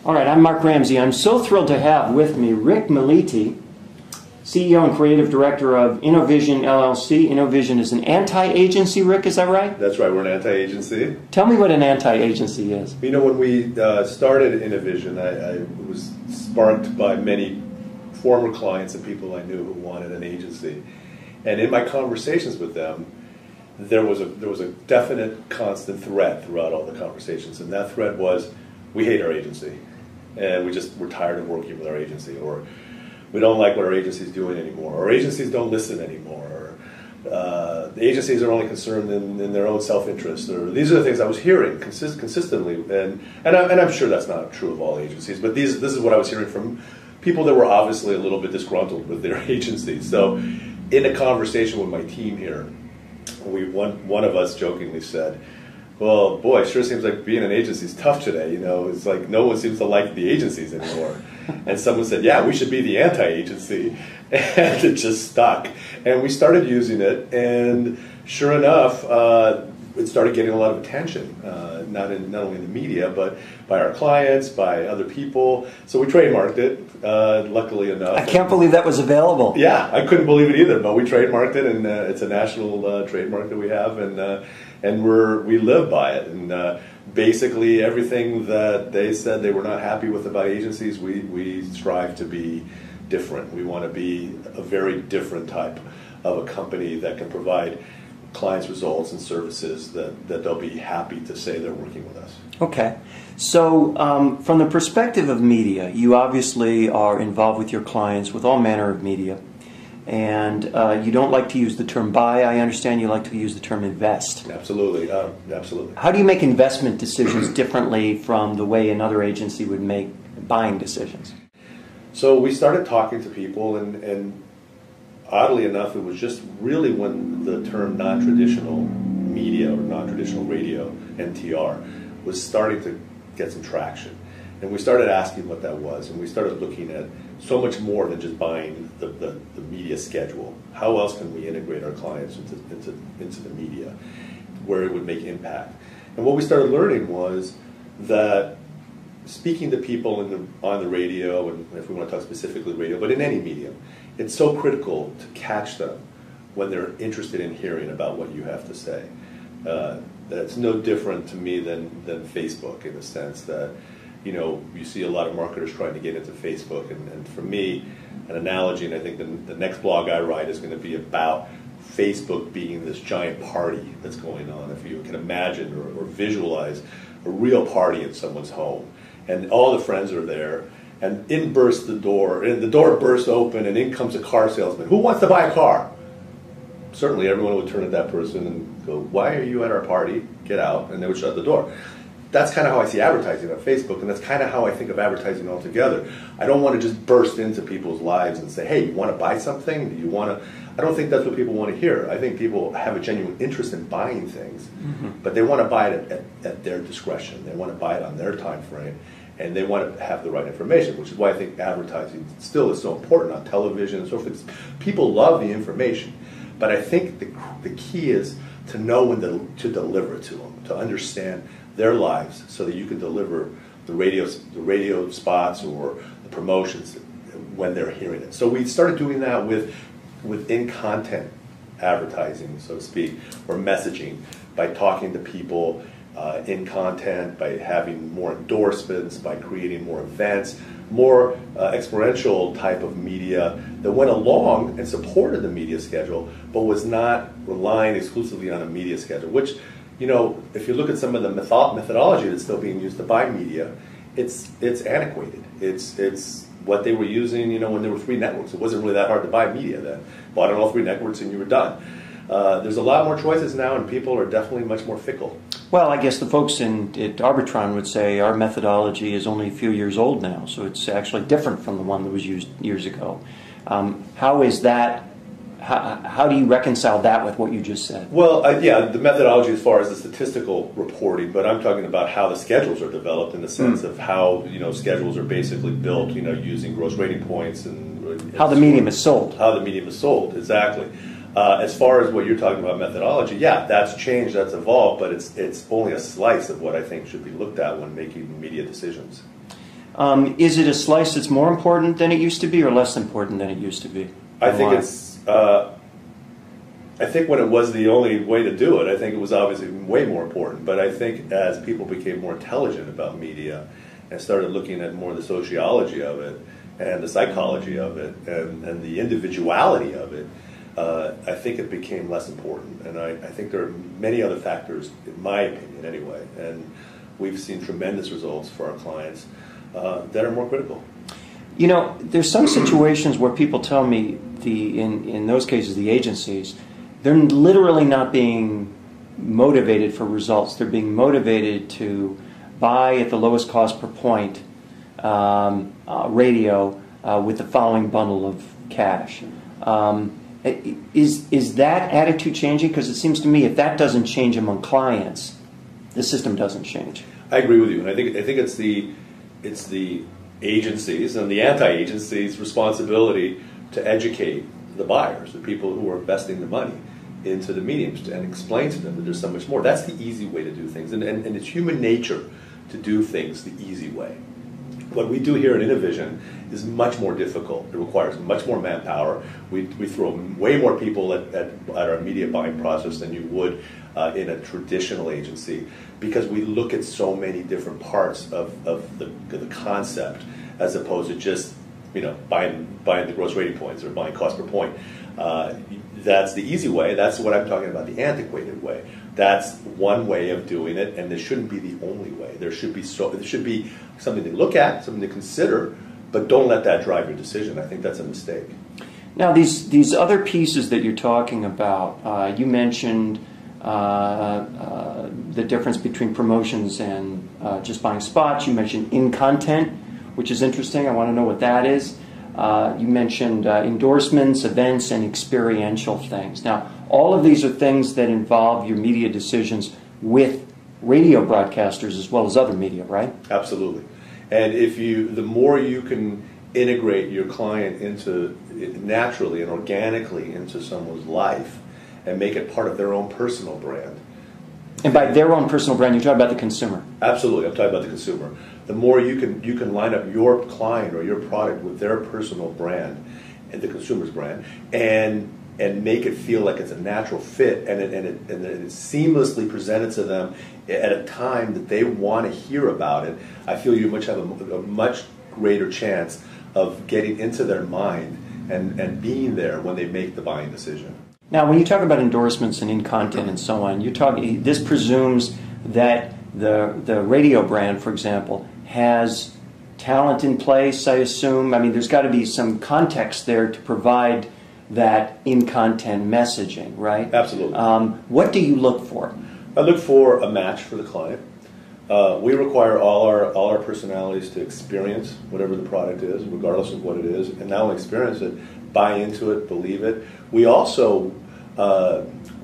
All right, I'm Mark Ramsey. I'm so thrilled to have with me Rick Militi, CEO and Creative Director of InnoVision LLC. InnoVision is an anti-agency, Rick, is that right? That's right, we're an anti-agency. Tell me what an anti-agency is. You know, when we started InnoVision, I was sparked by many former clients and people I knew who wanted an agency. And in my conversations with them, there was a definite constant thread throughout all the conversations. And that thread was, we hate our agency. And we're tired of working with our agency, or we don't like what our agency is doing anymore, or agencies don't listen anymore, or the agencies are only concerned in their own self-interest, or these are the things I was hearing consistently, and I'm sure that's not true of all agencies, but this is what I was hearing from people that were obviously a little bit disgruntled with their agencies. So in a conversation with my team here, one of us jokingly said, well, boy, it sure seems like being an agency is tough today. You know, it's like no one seems to like the agencies anymore. And someone said, yeah, we should be the anti-agency. And it just stuck. And we started using it, and sure enough, it started getting a lot of attention, not only in the media, but by our clients, by other people. So we trademarked it, luckily enough. I can't believe that was available. Yeah, I couldn't believe it either, but we trademarked it, and it's a national trademark that we have, and we live by it. And basically everything that they said they were not happy with about agencies, we strive to be different. We want to be a very different type of a company that can provide clients results and services that they'll be happy to say they're working with us. Okay. So from the perspective of media, you obviously are involved with your clients with all manner of media. And you don't like to use the term buy. I understand you like to use the term invest. Absolutely, absolutely. How do you make investment decisions differently from the way another agency would make buying decisions? So we started talking to people, and oddly enough, it was just really when the term non-traditional media or non-traditional radio, NTR, was starting to get some traction. And we started asking what that was, and we started looking at so much more than just buying the media schedule. How else can we integrate our clients into the media where it would make impact? And what we started learning was that speaking to people on the radio, and if we want to talk specifically radio, but in any medium, it's so critical to catch them when they're interested in hearing about what you have to say. That's no different to me than Facebook, in the sense that, you know, you see a lot of marketers trying to get into Facebook, and for me, an analogy, and I think the next blog I write is going to be about Facebook being this giant party that's going on. If you can imagine or visualize a real party in someone's home, and all the friends are there, and in bursts the door, and the door bursts open, and in comes a car salesman. Who wants to buy a car? Certainly everyone would turn at that person and go, why are you at our party? Get out, and they would shut the door. That's kind of how I see advertising on Facebook, and that's kind of how I think of advertising altogether. I don't want to just burst into people's lives and say, hey, you want to buy something? Do you want to? I don't think that's what people want to hear. I think people have a genuine interest in buying things, but they want to buy it at their discretion. They want to buy it on their time frame, and they want to have the right information, which is why I think advertising still is so important on television and so forth. People love the information, but I think the key is to know when to deliver it to them, to understand their lives, so that you can deliver the radio spots or the promotions when they're hearing it. So we started doing that within content advertising, so to speak, or messaging, by talking to people in content, by having more endorsements, by creating more events, more experiential type of media that went along and supported the media schedule, but was not relying exclusively on a media schedule, which, you know, if you look at some of the methodology that's still being used to buy media, it's antiquated. It's what they were using, you know, when there were 3 networks. It wasn't really that hard to buy media then. Bought on all 3 networks and you were done. There's a lot more choices now, and people are definitely much more fickle. Well, I guess the folks at Arbitron would say our methodology is only a few years old now, so it's actually different from the one that was used years ago. How is that? How do you reconcile that with what you just said? Well, yeah, the methodology as far as the statistical reporting, but I'm talking about how the schedules are developed, in the sense of how, you know, schedules are basically built, you know, using gross rating points and how the medium is sold. How the medium is sold, exactly. As far as what you're talking about methodology, yeah, that's changed, that's evolved, but it's only a slice of what I think should be looked at when making media decisions. Is it a slice that's more important than it used to be or less important than it used to be? I think it's, I think when it was the only way to do it, I think it was obviously way more important. But I think as people became more intelligent about media and started looking at more the sociology of it and the psychology of it and the individuality of it, I think it became less important. And I think there are many other factors, in my opinion anyway, and we've seen tremendous results for our clients that are more critical. You know, there's some situations where people tell me, in those cases, the agencies, they're literally not being motivated for results. They're being motivated to buy at the lowest cost per point radio with the following bundle of cash. Is that attitude changing? Because it seems to me if that doesn't change among clients, the system doesn't change. I agree with you, and I think it's the agencies and the anti-agencies' responsibility to educate the buyers, the people who are investing the money into the mediums, and explain to them that there's so much more. That's the easy way to do things, and it's human nature to do things the easy way. What we do here at InnoVision is much more difficult. It requires much more manpower. We throw way more people at our media buying process than you would in a traditional agency, because we look at so many different parts of the concept as opposed to just buying the gross rating points or buying cost per point. That's the easy way. That's what I'm talking about, the antiquated way. That's one way of doing it, and this shouldn't be the only way. There should be something to look at, something to consider, but don't let that drive your decision. I think that's a mistake. Now, these other pieces that you're talking about, you mentioned the difference between promotions and just buying spots. You mentioned in-content, which is interesting. I want to know what that is. You mentioned endorsements, events, and experiential things. Now, all of these are things that involve your media decisions with radio broadcasters as well as other media, right? Absolutely. And the more you can integrate your client naturally and organically into someone's life and make it part of their own personal brand. And by their own personal brand, you're talking about the consumer. Absolutely, I'm talking about the consumer. The more you can line up your client or your product with their personal brand and the consumer's brand, and make it feel like it's a natural fit, and it seamlessly presented to them at a time that they want to hear about it, I feel you have a much greater chance of getting into their mind and being there when they make the buying decision. Now, when you talk about endorsements and in-content and so on, this presumes that the radio brand, for example, has talent in place, I assume. I mean, there's got to be some context there to provide that in-content messaging, right? Absolutely. What do you look for? I look for a match for the client. We require all our personalities to experience whatever the product is, regardless of what it is, and not only experience it, buy into it, believe it. We also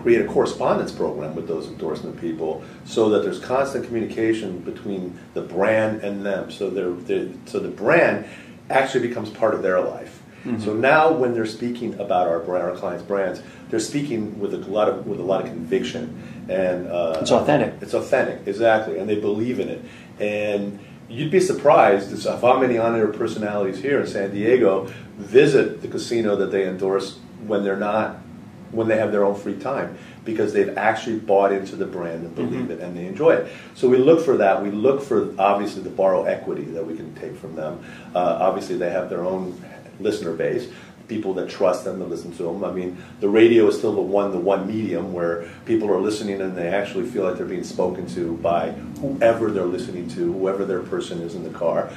create a correspondence program with those endorsement people so that there's constant communication between the brand and them. So the brand actually becomes part of their life. Mm-hmm. So now when they're speaking about our clients' brands, they're speaking with a lot of conviction, and it's authentic. It's authentic, exactly, and they believe in it. And you'd be surprised of how many on-air personalities here in San Diego visit the casino that they endorse when they have their own free time, because they've actually bought into the brand and believe it, and they enjoy it. So we look for that. We look for, obviously, the borrow equity that we can take from them. Obviously, they have their own listener base, people that trust them to listen to them. I mean, the radio is still the one medium where people are listening and they actually feel like they're being spoken to by whoever they're listening to, whoever their person is in the car.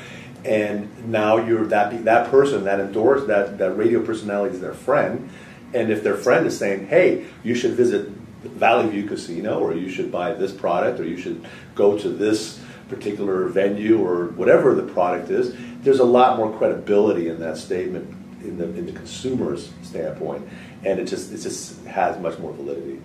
And now you're that person, that radio personality is their friend. And if their friend is saying, hey, you should visit Valley View Casino, or you should buy this product, or you should go to this particular venue, or whatever the product is, there's a lot more credibility in that statement in the consumer's standpoint, and it just has much more validity.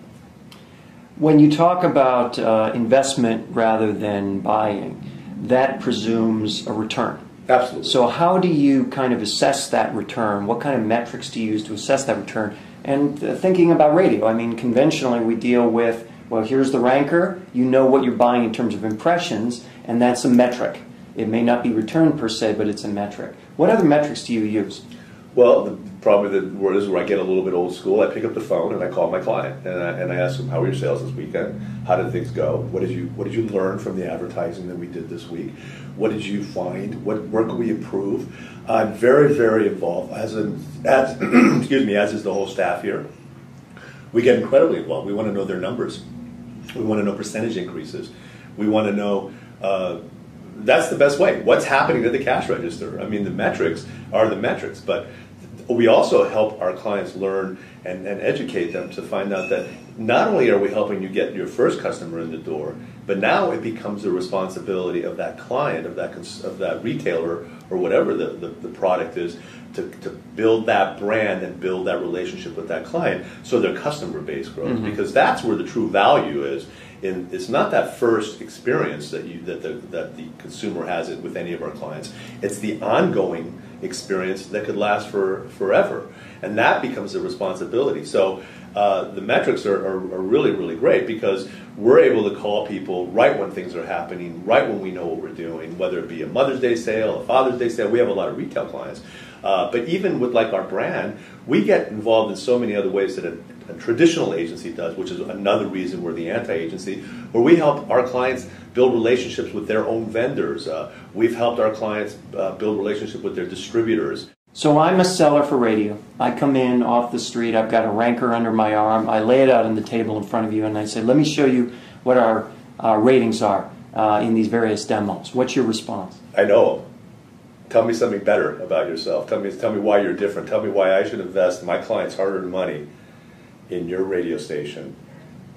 When you talk about investment rather than buying, that presumes a return. Absolutely. So how do you kind of assess that return? What kind of metrics do you use to assess that return? And thinking about radio, I mean, conventionally we deal with, well, here's the ranker, you know what you're buying in terms of impressions, and that's a metric. It may not be return per se, but it's a metric. What other metrics do you use? Well, probably the word is where I get a little bit old school. I pick up the phone and I call my client and I ask them, how were your sales this weekend? How did things go? What did you learn from the advertising that we did this week? What did you find? Where can we improve? I'm very, very involved, as excuse me, as is the whole staff here. We get incredibly involved. We want to know their numbers. We want to know percentage increases. We want to know, that's the best way. What's happening to the cash register? I mean, the metrics are the metrics, but we also help our clients learn and educate them to find out that not only are we helping you get your first customer in the door, but now it becomes the responsibility of that client, of that retailer, or whatever the product is, to build that brand and build that relationship with that client so their customer base grows. Mm-hmm. Because that's where the true value is. It's not that first experience that the consumer has it with any of our clients. It's the ongoing experience that could last forever, and that becomes a responsibility. So the metrics are really, really great because we're able to call people right when things are happening, right when we know what we're doing, whether it be a Mother's Day sale, a Father's Day sale. We have a lot of retail clients. But even with like our brand, we get involved in so many other ways that a traditional agency does, which is another reason we're the anti-agency, where we help our clients build relationships with their own vendors. We've helped our clients build relationships with their distributors. So I'm a seller for radio. I come in off the street, I've got a ranker under my arm, I lay it out on the table in front of you and I say, let me show you what our ratings are in these various demos. What's your response? I know. Tell me something better about yourself. Tell me why you're different. Tell me why I should invest my clients' hard-earned money in your radio station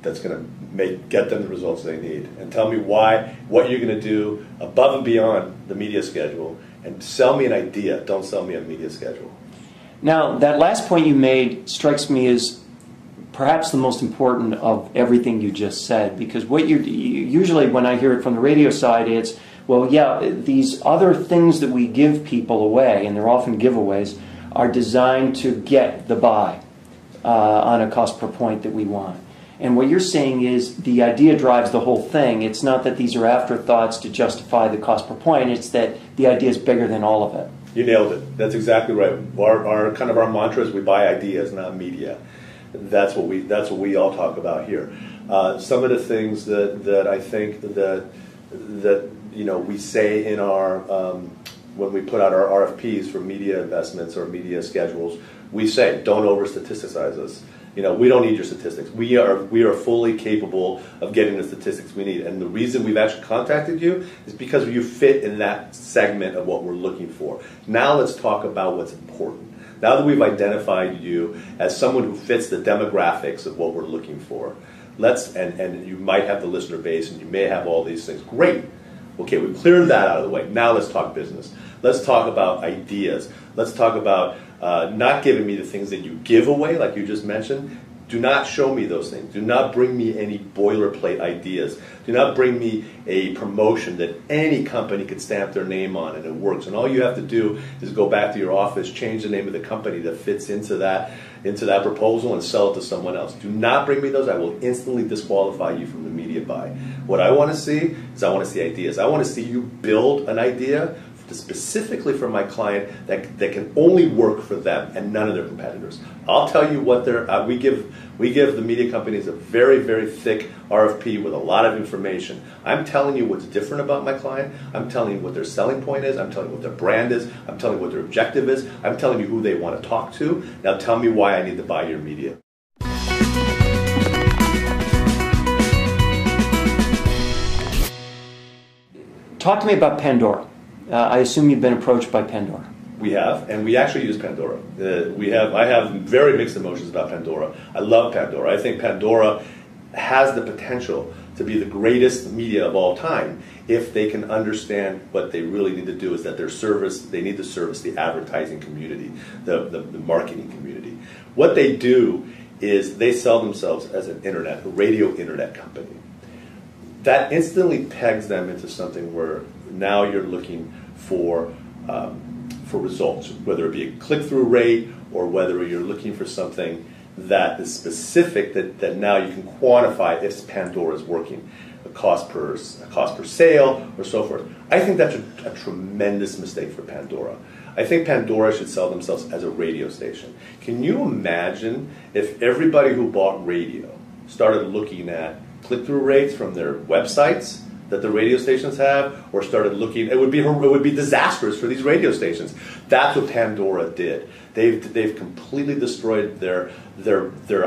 that's going to get them the results they need. And tell me what you're going to do above and beyond the media schedule. And sell me an idea. Don't sell me a media schedule. Now, that last point you made strikes me as perhaps the most important of everything you just said, because what usually when I hear it from the radio side, it's, well, yeah, these other things that we give people away, and they're often giveaways, are designed to get the buy on a cost per point that we want. And what you're saying is the idea drives the whole thing. It's not that these are afterthoughts to justify the cost per point. It's that the idea is bigger than all of it. You nailed it. That's exactly right. Our mantra is we buy ideas, not media. That's what we all talk about here. Some of the things that I think that we say in our when we put out our RFPs for media investments or media schedules, we say don't over statisticize us. We don't need your statistics. We are fully capable of getting the statistics we need. And the reason we've actually contacted you is because you fit in that segment of what we're looking for. Now let's talk about what's important. Now that we've identified you as someone who fits the demographics of what we're looking for, and you might have the listener base and you may have all these things. Great. Okay, we've cleared that out of the way. Now let's talk business. Let's talk about ideas. Let's talk about not giving me the things that you give away, like you just mentioned. Do not show me those things. Do not bring me any boilerplate ideas. Do not bring me a promotion that any company could stamp their name on and it works. And all you have to do is go back to your office, change the name of the company that fits into that proposal and sell it to someone else. Do not bring me those. I will instantly disqualify you from the media buy. What I want to see is I want to see ideas. I want to see you build an idea specifically for my client that can only work for them and none of their competitors. I'll tell you what we give the media companies a very, very thick RFP with a lot of information. I'm telling you what's different about my client. I'm telling you what their selling point is. I'm telling you what their brand is. I'm telling you what their objective is. I'm telling you who they want to talk to. Now tell me why I need to buy your media. Talk to me about Pandora. I assume you've been approached by Pandora. We have, and we actually use Pandora. I have very mixed emotions about Pandora. I love Pandora. I think Pandora has the potential to be the greatest media of all time if they can understand what they really need to do is that they need to service the advertising community, the marketing community. What they do is they sell themselves as a radio internet company. That instantly pegs them into something where now you're looking for results, whether it be a click-through rate or whether you're looking for something that is specific, that now you can quantify if Pandora is working, a cost per sale or so forth. I think that's a tremendous mistake for Pandora. I think Pandora should sell themselves as a radio station. Can you imagine if everybody who bought radio started looking at click-through rates from their websites that the radio stations have, or started looking, it would be disastrous for these radio stations. That's what Pandora did. They've completely destroyed their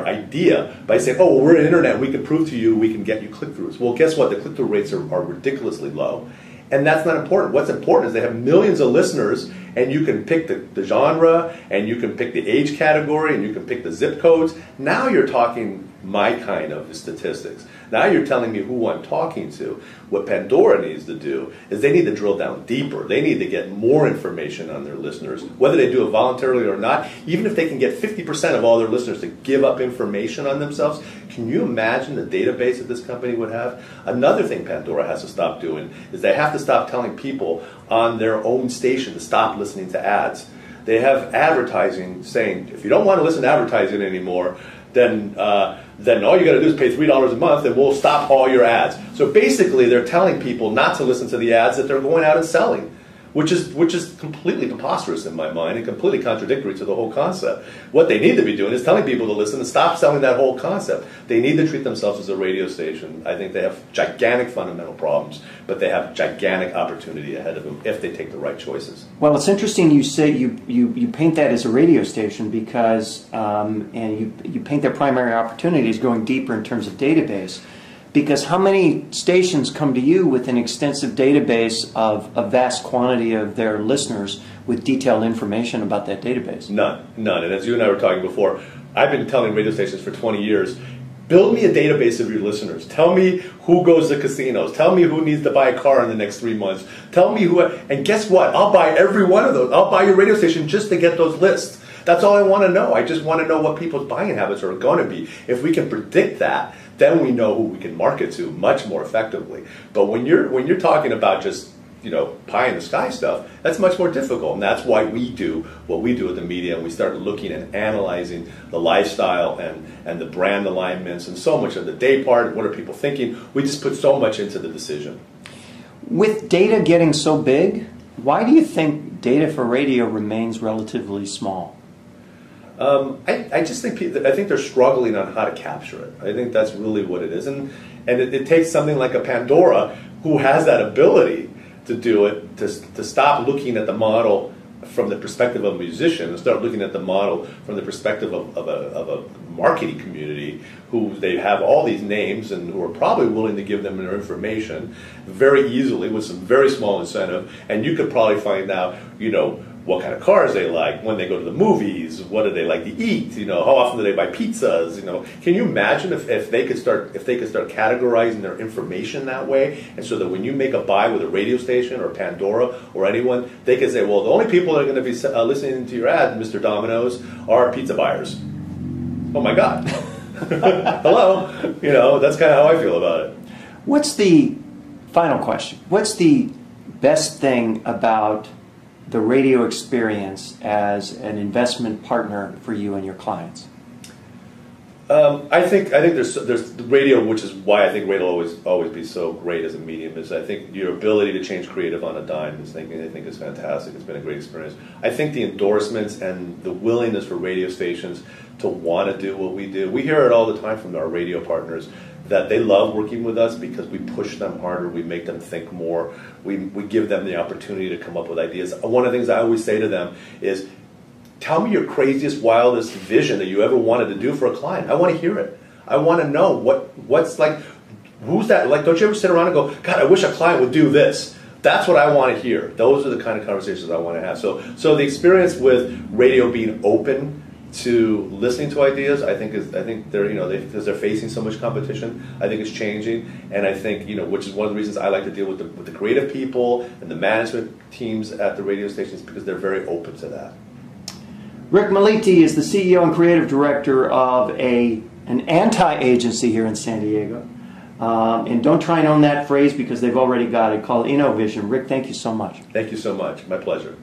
idea by saying, oh, well, we're internet, we can prove to you, we can get you click-throughs. Well, guess what? The click-through rates are ridiculously low. And that's not important. What's important is they have millions of listeners, and you can pick the genre, and you can pick the age category, and you can pick the zip codes. Now you're talking my kind of statistics. Now you're telling me who I'm talking to. What Pandora needs to do is they need to drill down deeper. They need to get more information on their listeners, whether they do it voluntarily or not. Even if they can get 50% of all their listeners to give up information on themselves, can you imagine the database that this company would have? Another thing Pandora has to stop doing is they have to stop telling people on their own station to stop listening to ads. They have advertising saying, if you don't want to listen to advertising anymore, then all you got to do is pay $3 a month and we'll stop all your ads. So basically they're telling people not to listen to the ads that they're going out and selling, which is completely preposterous in my mind and completely contradictory to the whole concept. What they need to be doing is telling people to listen and stop selling that whole concept. They need to treat themselves as a radio station. I think they have gigantic fundamental problems, but they have gigantic opportunity ahead of them if they take the right choices. Well, it's interesting you say you paint that as a radio station because, and you paint their primary opportunity as going deeper in terms of database. Because how many stations come to you with an extensive database of a vast quantity of their listeners with detailed information about that database? None. And as you and I were talking before, I've been telling radio stations for 20 years, build me a database of your listeners. Tell me who goes to casinos. Tell me who needs to buy a car in the next 3 months. Tell me who, and guess what? I'll buy every one of those. I'll buy your radio station just to get those lists. That's all I want to know. I just want to know what people's buying habits are going to be. If we can predict that, then we know who we can market to much more effectively. But when you're talking about just pie in the sky stuff, that's much more difficult, and that's why we do what we do with the media, and we start looking and analyzing the lifestyle and the brand alignments and so much of the day part. What are people thinking? We just put so much into the decision. With data getting so big, why do you think data for radio remains relatively small? I just think they're struggling on how to capture it. I think that's really what it is, and it takes something like a Pandora who has that ability to do it, to stop looking at the model from the perspective of a musician and start looking at the model from the perspective of a marketing community who they have all these names and who are probably willing to give them their information very easily with some very small incentive, and you could probably find out, what kind of cars they like, when they go to the movies, what do they like to eat, how often do they buy pizzas, Can you imagine if they could start categorizing their information that way, and so that when you make a buy with a radio station or Pandora or anyone, they could say, well, the only people that are going to be listening to your ad, Mr. Domino's, are pizza buyers. Oh my God. Hello. That's kind of how I feel about it. What's the final question? What's the best thing about the radio experience as an investment partner for you and your clients? I think there's radio, which is why I think radio will always be so great as a medium. Is I think your ability to change creative on a dime I think is fantastic. It's been a great experience. I think the endorsements and the willingness for radio stations to want to do what we do. We hear it all the time from our radio partners that they love working with us because we push them harder, we make them think more, we give them the opportunity to come up with ideas. One of the things I always say to them is, tell me your craziest, wildest vision that you ever wanted to do for a client. I want to hear it. I want to know what's like, who's that? Like, don't you ever sit around and go, God, I wish a client would do this. That's what I want to hear. Those are the kind of conversations I want to have. So the experience with radio being open to listening to ideas, I think they're because they're facing so much competition, I think it's changing, and I think which is one of the reasons I like to deal with the creative people and the management teams at the radio stations, because they're very open to that. Rick Militi is the CEO and creative director of an anti-agency here in San Diego, and don't try and own that phrase because they've already got it, called InnoVision. Rick, thank you so much. Thank you so much. My pleasure.